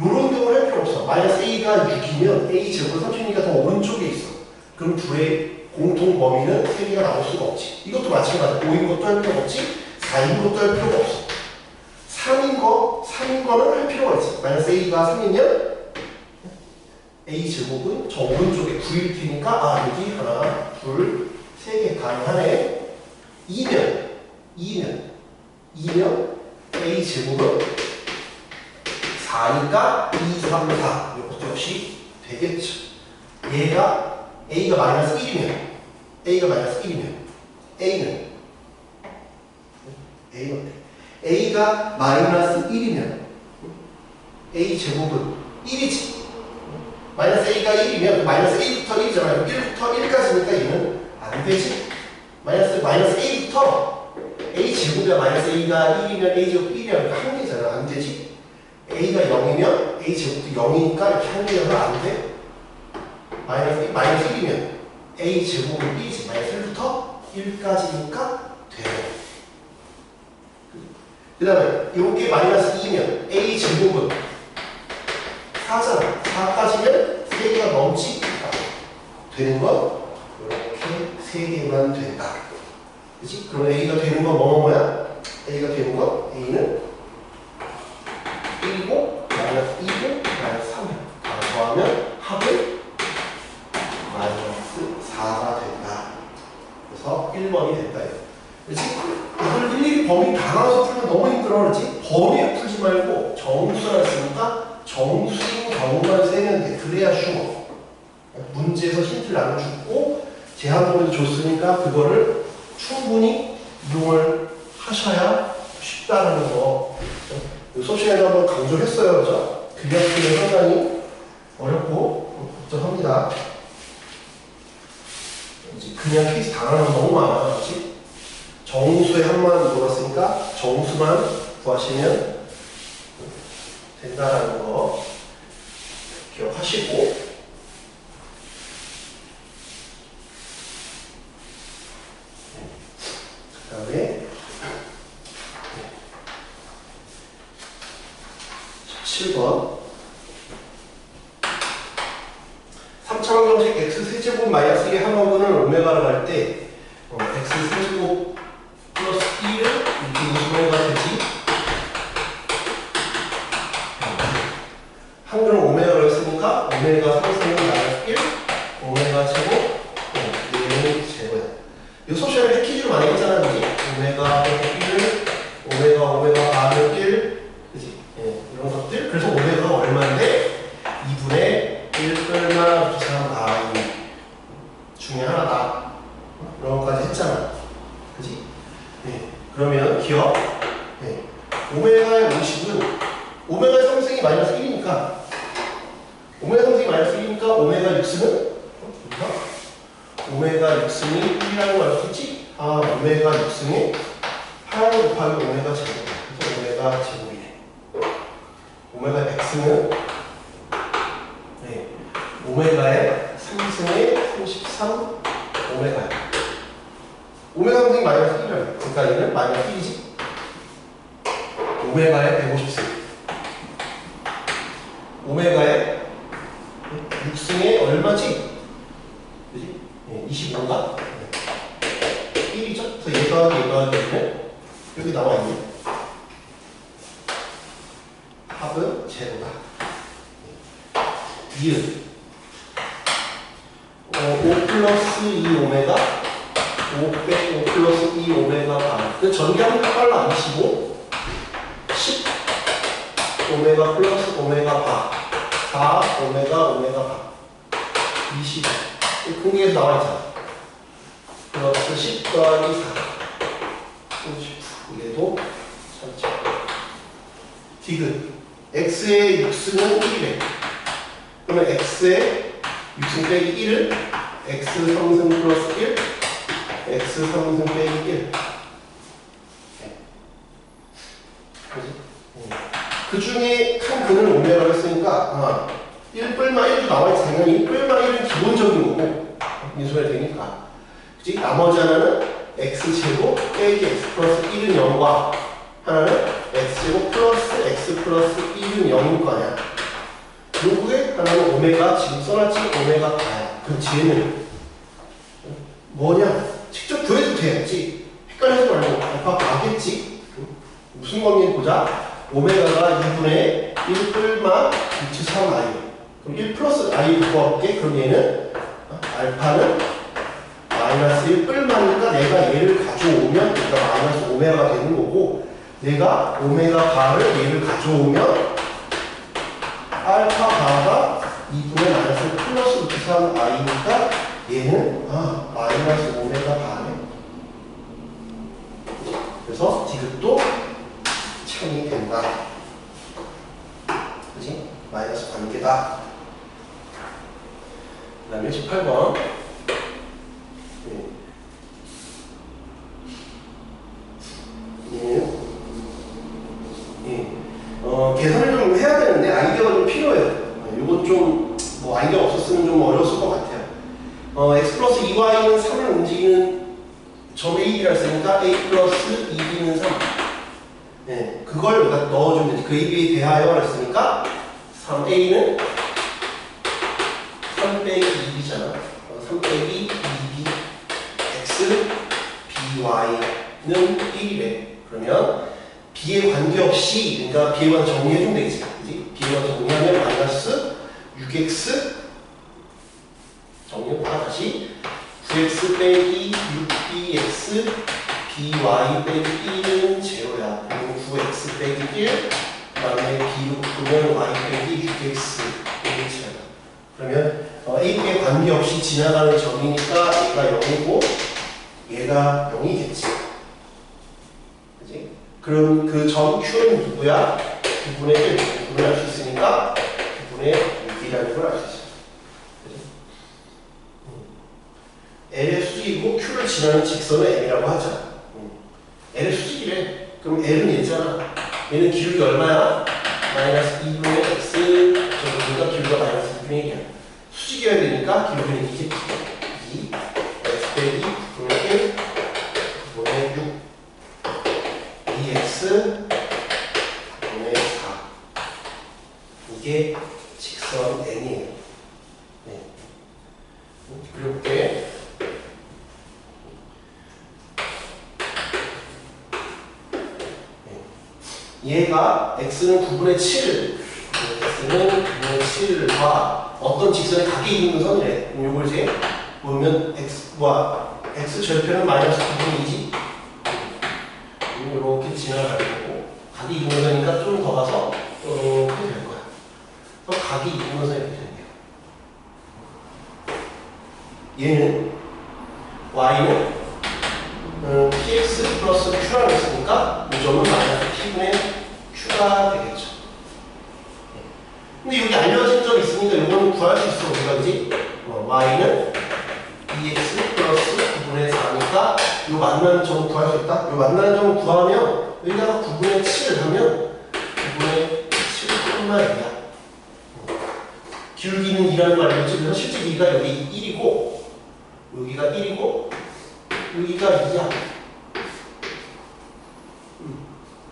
요런 경우는 할 필요 없어. 마이너스 A가 6이면 A 제곱 3천이니까 더 오른쪽에 있어. 그럼 둘의 공통 범위는 3개가 나올 수가 없지. 이것도 마찬가지야. 5인 것도 할 필요가 없지. 4인 것도 할 필요가 없어. 3인 거는 할 필요가 있어. 마이너스 A가 3이면 A 제곱은 저 오른쪽에 9일 테니까 아 여기 하나, 둘, 3개 가능하네. 2면 A 제곱은 4니까 2, 3, 4 이것도 역시 되겠죠. 얘가 A가 마이너스 1이면 A가 마이너스 1이면 A 제곱은 1이지. 마이너스 A가 1이면 마이너스 1부터 1이잖아요. 1부터 1까지니까 얘는 안 되지. 마이너스 A부터 A 제곱이야. 마이너스 A가 1이면 A 제곱 1이야. 한 개잖아. 안 되지. A가 0이면 A 제곱도 0이니까 이렇게 한 개여서 안 돼. 마이너스 1이면 A 제곱은 1이지. 마이너스 1부터 1까지니까 돼. 그 다음에 이게 마이너스 2면 A 제곱은 4잖아. 4까지면 3개가 넘지 되는 건 이렇게 3개만 된다. 그치? 그럼 A가 되는 건 뭐야? A가 되는 건 A는 1이고 마이너스 2고 마이너스 3이야. 다 더하면 합은 마이너스 4가 된다. 그래서 1번이 된다. 그렇지? 이걸 일일이 범위 다 나눠서 풀면 너무 힘들어. 그렇지? 범위에 풀지 말고 정수라 했으니까 정수인 경우만 세면 돼. 그래야 쉬워. 문제에서 힌트를 나눠주고 제한범위도 줬으니까 그거를 충분히 이용을 하셔야 쉽다는 거. 수업 시간에도 한번 강조했어요. 그죠? 그래프는 상당히 어렵고 복잡합니다. 그냥 케이스 당하는 거 너무 많아. 그렇지? 정수의 한만 물었으니까 정수만 구하시면 된다라는 거 기억하시고, 그 다음에 17번 3차원 정식 x 세제곱 마이너스 1의 한원분을 오메가로 갈 때 x 세제곱 플러스 1을 이렇게 무슨 오메가 되지? 한글은 오메가로 했으니까 오메가 상승은 마이너스 1, 오메가 제곱, 얘는 제곱이야. 이 수업 시간에 패키지로 많이 했잖아, 그지? 오메가 1, 오메가 반을 1, 그지? 예, 이런 것들. 그래서 오메가가 얼마인데? 2분의 1 끌마 3i. 6승은 오메가 6승이 1이라는 걸 알 수 있지? 아, 오메가 6승에 8 곱하기 오메가 제곱. 그래서 오메가 제곱이네. 오메가 x는 네, 오메가의 3승에 33 오메가. 오메가 선생님 마이너스 1이라고. 그러니까 얘는 마이너스 1이지. 오메가의 150승. 오메가의 6승에 얼마지? 그지? 네, 25가 1이죠? 그래서 얘 더하기 얘 더하기 얘는 여기 나와 있네. 합은 제로다. 이은 5 플러스 2 오메가 5 빼기 5 플러스 2 오메가 반. 그 전개하면 빨라 안 치고 10 오메가 플러스 오메가 반 4 오메가 오메가 반 20 공개에서 나와 있잖아. 플러스 10 더하기 4 39. 얘도 전체 디귿 x의 6승은 1이래. 그러면 x의 6승 빼기 1은 x 3승 플러스 1 x 3승 빼기 1. 그 중에 한 근을 오메가로 했으니까 1뿔마 1도 나와있지. 당연히 1뿔마 1은 기본적인 거고 인수가 되니까 그치? 나머지 하나는 x제곱 빼기 x 플러스 1은 0과 하나는 x제곱 플러스 x 플러스 1은 0일 거 아니야. 요구에 하나는 오메가 지금 써놨지. 오메가 다야. 그럼 뒤에는 뭐냐? 직접 구해도 되겠지. 헷갈리지 말고 알파 가겠지. 무슨 관계인지 보자. 오메가가 2분의 1뿔마 루트 3i. 그럼 1 플러스 i 바꿔볼게. 그럼 얘는 알파는 마이너스 1뿔마니까 내가 얘를 가져오면 얘가 마이너스 오메가가 되는 거고, 내가 오메가 바를 얘를 가져오면 알파 바가 2분의 마이너스 플러스 루트 3i니까 얘는 마이너스 오메가 바네. 그래서 디귿도 참이 된다. 그치? 마이너스 관계다. 그 다음에 18번. 계산을 좀 해야 되는데 아이디어가 좀 필요해요. 이거 좀 뭐 아이디어 없었으면 좀 어려웠을 것 같아요. x 플러스 2y는 3을 움직이는 점 AB라 했으니까 a 플러스 2b는 3. 네, 그걸 우리가 넣어주면 되지. 그 AB에 대하여 했으니까 3a는 3 빼기 2b잖아. 3 빼기 2b x by는 1이래. 그러면 b에 관계없이, 그러니까 b에 관해 정리해주면 되겠지. 그지? b에 관해 정리하면 마이너스 6x 정리해볼까? 다시 9x 빼기 6bx by 빼기 1은 제로야. 그리고 9x 빼기 1, 그 다음에 b로 바꾸면 y 빼기 6x 빼기 제로야. 그러면 a에 관계없이 지나가는 점이니까 얘가 0이고 얘가 0이겠지. 그지? 그럼 그 점 q는 누구야? 2분의 1, 2분의 알 수 있으니까 2분의 6이라는 걸 알 수 있어요. L의 수직이고 Q를 지나는 직선을 M이라고 하자. L의 수직이래. 그럼 L은 얘잖아. 얘는 기울기 얼마야? 마이너스 2분의 X. 저기가 기울기가 마이너스 2분의 1이야. 수직이어야 되니까 기울기는 2겠지. 2 X 빼기 9분의 1 9분의 6 2X 9분의 4. 이게 직선 N이에요. 네. 그려볼게. 얘가 x는 9분의 7, x는 9분의 7과 어떤 직선에 각이 있는 선이래. 그럼 요걸 이제 보면 x 절편은 마이너스 9분의 2지. 이렇게 지나갈 거고, 각이 있는 선이니까 좀 더 가서 이렇게 될 거야. 그래서 각이 있는 선이 이렇게 된대요. 얘는 y는 px 플러스 q라고 했으니까 이 점은 마이너스 p분의 q가 되겠죠. 근데 여기 알려진 점 있으니까 이거는 구할 수 있어, 우리가. 그지? y는 2x 플러스 9분의 4니까 이 만나는 점을 구할 수 있다. 이 만나는 점을 구하면 여기다가 9분의 7 하면 9분의 7뿐만이야. 기울기는 2라는 말이겠지. 그래서 실제 길이가 여기 1이고 여기가 1이고 여기가 2야.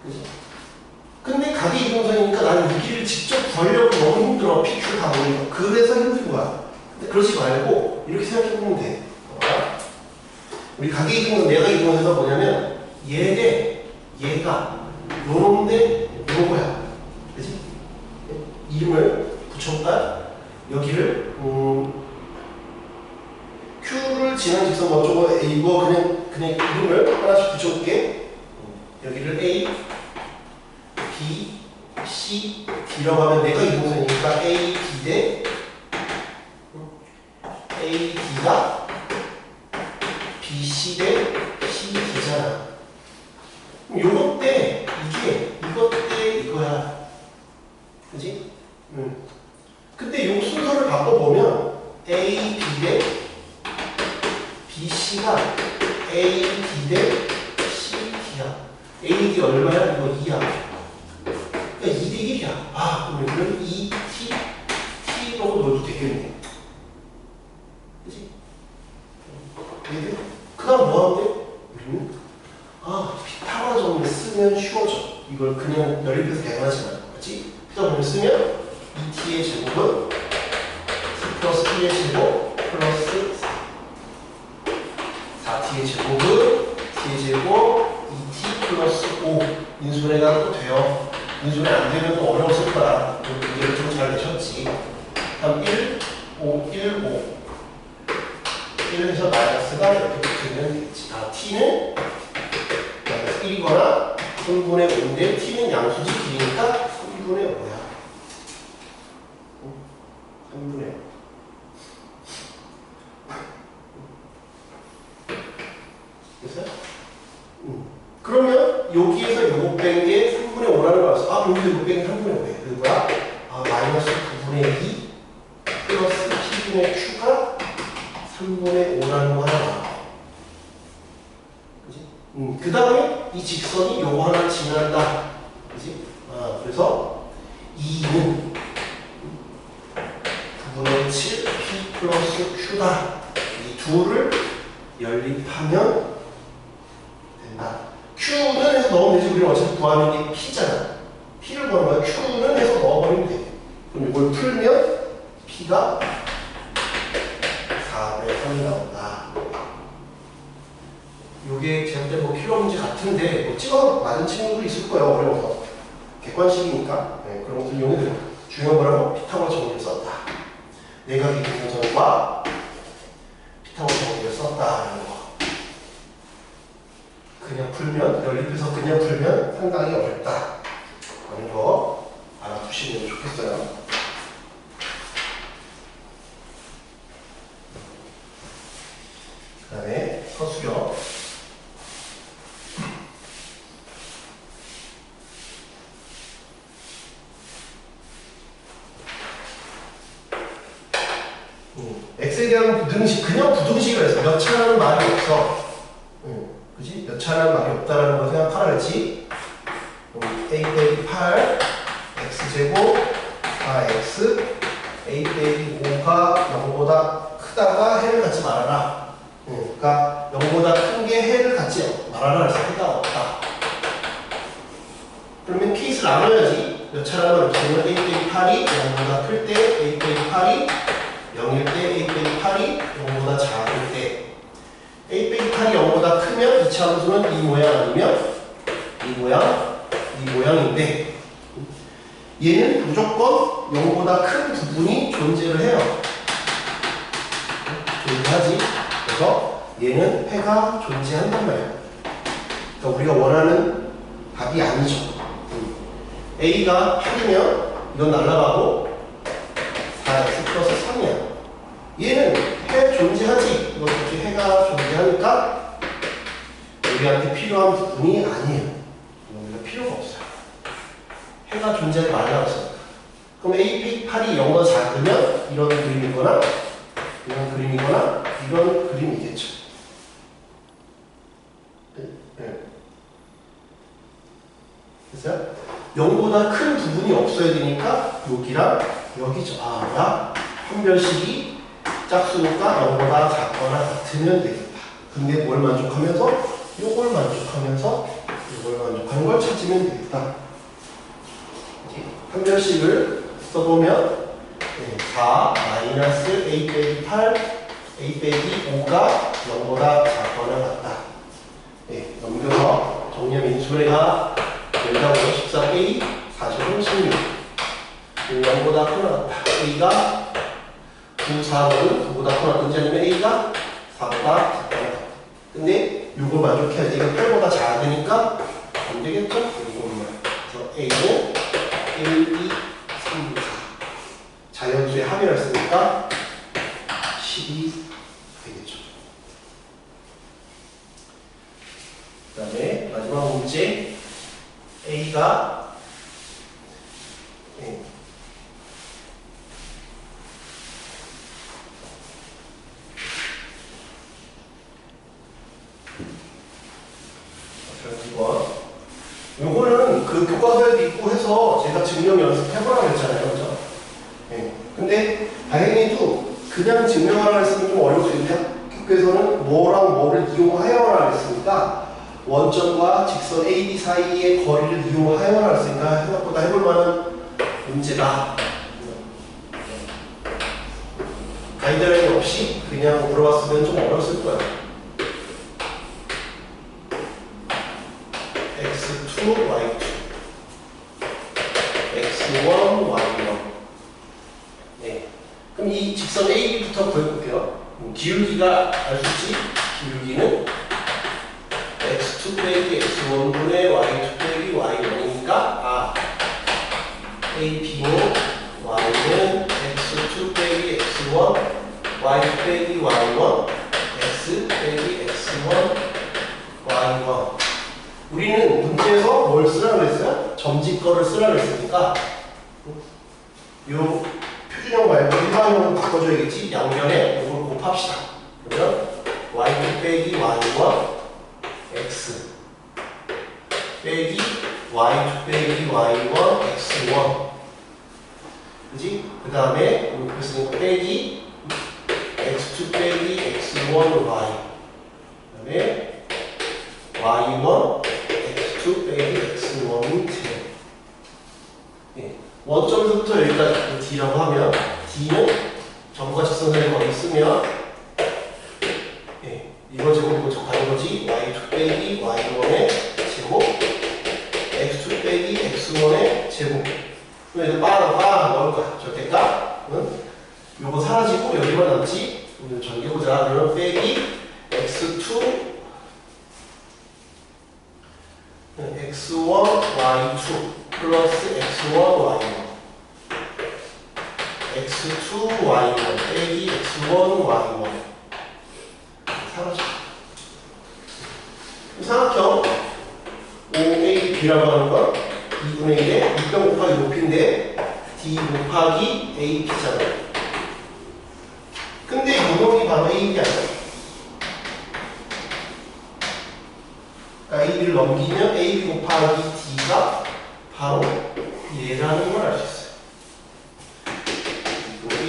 그죠? 근데 각의 이동선이니까 나는 이 길을 직접 구하려고 너무 힘들어. PQ 다 모르니까. 그래서 힘든 거야. 근데 그러지 말고 이렇게 생각해보면 돼. 우리 각의 이동선, 내가 이동해서 뭐냐면 얘가 요런데 요거야. 그치? 이름을 붙여볼까? 여기를 Q를 지난 직선 뭐 저거 이거 그냥 이름을 하나씩 붙여볼게. 여기를 A, B, C, D라고 하면 내가 이동선이니까 A, D 대 A, D가 B, C 대 C, D잖아. 그럼 요것 때 이것 때 이거야. 그지? 근데 요 순서를 바꿔보면 A, B 대 B, C가 A, D 대 C, D야. A, D 얼마야? 이거 2야. 그러니까 2 대 1이야. 아, 그럼 여기는 2, T라고 넣어도 되겠네. 그치? 그 다음 뭐 하면 돼? 우리는 피타고라 정리 쓰면 쉬워져. 이걸 그냥 연립해서 계산하지 말고. 그치? 피타고라 쓰면 2t의 제곱은 t 플러스 1의 제곱 플러스 4t의 제곱은 t의 제곱 2t 플러스 5 인수분해가 또 돼요. 인수분해 안 되면 또 어려웠을 거야. 문제를 좀 잘 내셨지. 다음 1, 5, 1, 5 1에서 마이너스가 이렇게 붙으면 되겠지. t는 마이너스 1이거나 3분의 5인데 t는 양수지 길이니까 3분의 5야. 3분의 5. 됐어요? 그러면 여기에서 요거 뺀 게 3분의 5라는 거였어. 여기서 요거 뺀 게 3분의 5야. 그거야? 마이너스 9분의 2 플러스 P분의 Q가 3분의 5라는 거 하나 나와. 그지? 그 다음에 이 직선이 요거 하나 지난다. 그지? 그래서 2는 9분의 7 P 플러스 Q다. 이 둘을 연립하면 된다. Q는 해서 넣으면 되지. 우리는 어차피 구하는 게 P잖아. P를 구하는 거야. Q는 해서 넣어버리면 돼. 그럼 이걸 풀면 P가 4분의 3이 나온다. 요게 제한테 뭐 필요한 문제 같은데 뭐 찍어서 맞은 친구도 있을 거예요. 어려워서. 객관식이니까. 네, 그런 것들 이용해드려. 중요한 거라고 피타고라 정리를 썼다. 내각의 기준선과 피타고라 정리를 썼다라는 거. 그냥 풀면, 연립해서 그냥 풀면 상당히 어렵다. 그런 거 알아두시면 좋겠어요. 그 다음에 서술형. x에 대한 부등식, 그냥 부등식을 해서 몇 차라는 말이 없어. 그지? 몇 차라는 말이 없다라는 거 생각하라 그랬지? a 빼기 8 x제곱 4x a 빼기 5가 0보다 크다가 해를 갖지 말아라. 그러니까 0보다 큰 게 해를 갖지 말아라 그래서 해가 없다. 그러면 케이스를 나눠야지. 몇 차라는 없으면 a 빼기 8이 0보다 클 때 a 빼기 8이 0일 때 a 빼기 8이 0보다 작을 때 a 빼기 8이 0보다 크면 이 차함수는 이 모양 아니면 이 모양인데 얘는 무조건 0보다 큰 부분이 존재를 해요. 존재하지. 그래서 얘는 해가 존재한단 말이야. 그러니까 우리가 원하는 답이 아니죠. a가 8이면 이건 날아가고 4x 플러스 3이야. 얘는 해 존재하지. 이것도 해가 존재하니까 우리한테 필요한 부분이 아니에요. 우리가 필요가 없어요. 해가 존재하지 말라고 했으니까. 그럼 a 빼기 8이 0보다 작으면 이런 그림이거나 이런 그림이거나 이런 그림이겠죠. 네. 됐어요? 0보다 큰 부분이 없어야 되니까 여기랑 여기죠. 아, 판별식이 짝수니까 0보다 작거나 같으면 되겠다. 근데 뭘 만족하면서? 요걸 만족하면서 요걸 만족하는 걸 찾으면 되겠다. 판별식을 써보면 4 마이너스 a 빼기 8 a 빼기 5가 0보다 작거나 같다. 넘겨서 정리하면 인수분해가 열다고 14a 40은 16 0보다 크거나 같다. a가 9, 4는 9보다 크거나 같은지 아니면 a가 4보다 작거나 같다. 근데 이걸 만족해야지. 이거 8보다 작으니까 안 되겠죠? 이것만. 그래서 a는 1, 2, 3, 4 자연수의 합의를 쓰니까 12 되겠죠. 그 다음에 마지막 문제 a가 요거는 그 교과서에도 있고 해서 제가 증명 연습해보라고 했잖아요. 그죠? 근데 다행히도 그냥 증명하라 했으면 좀 어려울 수 있는데 학교에서는 뭐랑 뭐를 이용하여라 했으니까 원점과 직선 AB 사이의 거리를 이용하여라 했으니까 생각보다 해볼 만한 문제다. 가이드라인 없이 그냥 물어봤으면 좀 어려웠을 거예요. x2, y2 x1, y1 그럼 이 직선 AB부터 구해볼게요. 기울기가 알 수 있지? 기울기는 x2 빼기 x1분의 y2 빼기 y1이니까 AB는 y는 x2 빼기 x1 y2 빼기 y1 x 빼기 x1 y1 우리는 문제에서 뭘 쓰라고 그랬어요? 점집거를 쓰라고 했으니까 요 표준형 말고 일반형으로 바꿔줘야겠지? 양변에 이걸 곱합시다. 그러면 y2 빼기 y1 x 빼기 y2 빼기 y1 x1 그지? 그 다음에 우리 그랬으니까 빼기 x2 빼기 x1 y 그 다음에 y1 x2 빼기 x1이 돼. 원점에서부터 여기까지 d라고 하면 d는 점과 직선을 거기 쓰면 이거 제곱 이거 적하는 거지. y2 빼기 y1의 제곱 x2 빼기 x1의 제곱 그럼 이거 빠 넣을 거야. 절대값 요거 사라지고 여기만 남지. 오늘 전개보자. 그러면 빼기 x2 x1 y2 플러스 x1 y1 x2 y1 빼기 x1 y1 사라져. 삼각형 OAB라고 하는 건 2분의 1에 2병 곱하기 높이인데 D 곱하기 AB잖아요. 근데 요놈이 바로 AB 아니야. 그러니까 AB를 넘기면 AB 곱하기 D가 바로 얘라는 걸 알 수 있어요.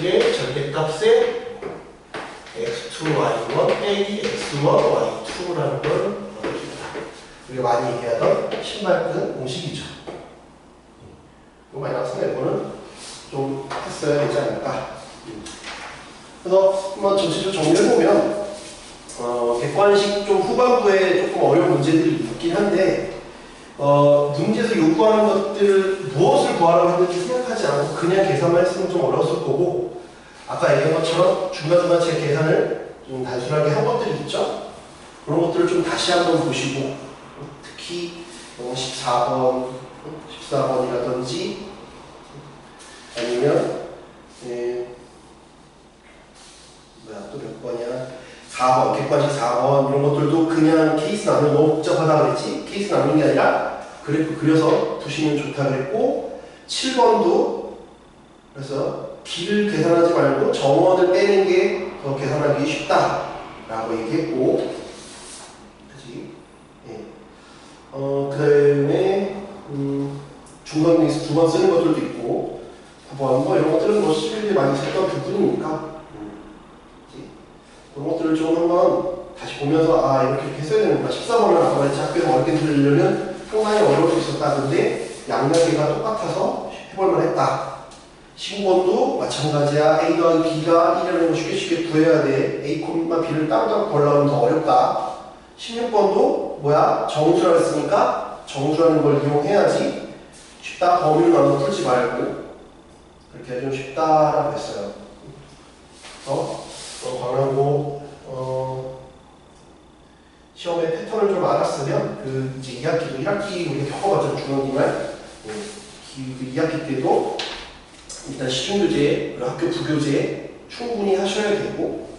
1의 절대값에 x2y1 빼기 x1 y2라는 걸 얻어줍니다. 우리가 많이 얘기하던 신발끈 공식이죠. 이거 많이 나왔으면 이거는 좀 했어야 되지 않을까. 그래서 한번 전체적으로 정리해보면 객관식 좀 후반부에 조금 어려운 문제들이 있긴 한데 문제에서 요구하는 것들 무엇을 구하라고 했는지 생각하지 않고 그냥 계산만 했으면 좀 어려웠을 거고 아까 얘기한 것처럼 중간중간 제 계산을 좀 단순하게 한 것들이 있죠. 그런 것들을 좀 다시 한번 보시고 특히 14번, 14번이라든지 아니면 또 몇 번이야? 4번, 객관식 4번 이런 것들도 그냥 케이스 나누면 너무 복잡하다 그랬지? 케이스 나누는 게 아니라 그래프 그려서 두시면 좋다 그랬고 7번도 그래서 D를 계산하지 말고 정원을 빼는 게 더 계산하기 쉽다라고 얘기했고, 그지? 예. 그 다음에 중간에서 두 번 쓰는 것들도 있고, 9번 뭐 이런 것들은 뭐 시민들이 많이 썼던 부분이니까, 그런 것들을 좀 한번 다시 보면서 아 이렇게 했어야 되는구나. 14번은 아까 말했지 학교에서 어렵게 들으려면 상당히 어려울 수 있었다. 근데 양면계가 똑같아서 해볼만 했다. 15번도 마찬가지야. A 더하기 B가 1이라는 걸 쉽게 구해야 돼. A, B를 따로따로 구하려면 더 어렵다. 16번도 뭐야? 정수라고 했으니까 정수라는 걸 이용해야지. 쉽다. 범위를 나눠서 풀지 말고 그렇게 좀 쉽다라고 했어요. 광란고 시험의 패턴을 좀 알았으면 그 이제 2학기도 1학기 우리가 겪어봤죠. 중앙기말 그 2학기 때도 일단 시중교재, 학교 부교재 충분히 하셔야 되고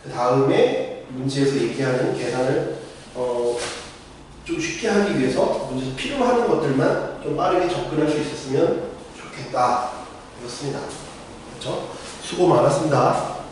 그 다음에 문제에서 얘기하는 계산을 좀 쉽게 하기 위해서 문제에서 필요로 하는 것들만 좀 빠르게 접근할 수 있었으면 좋겠다. 그렇습니다. 그렇죠? 수고 많았습니다.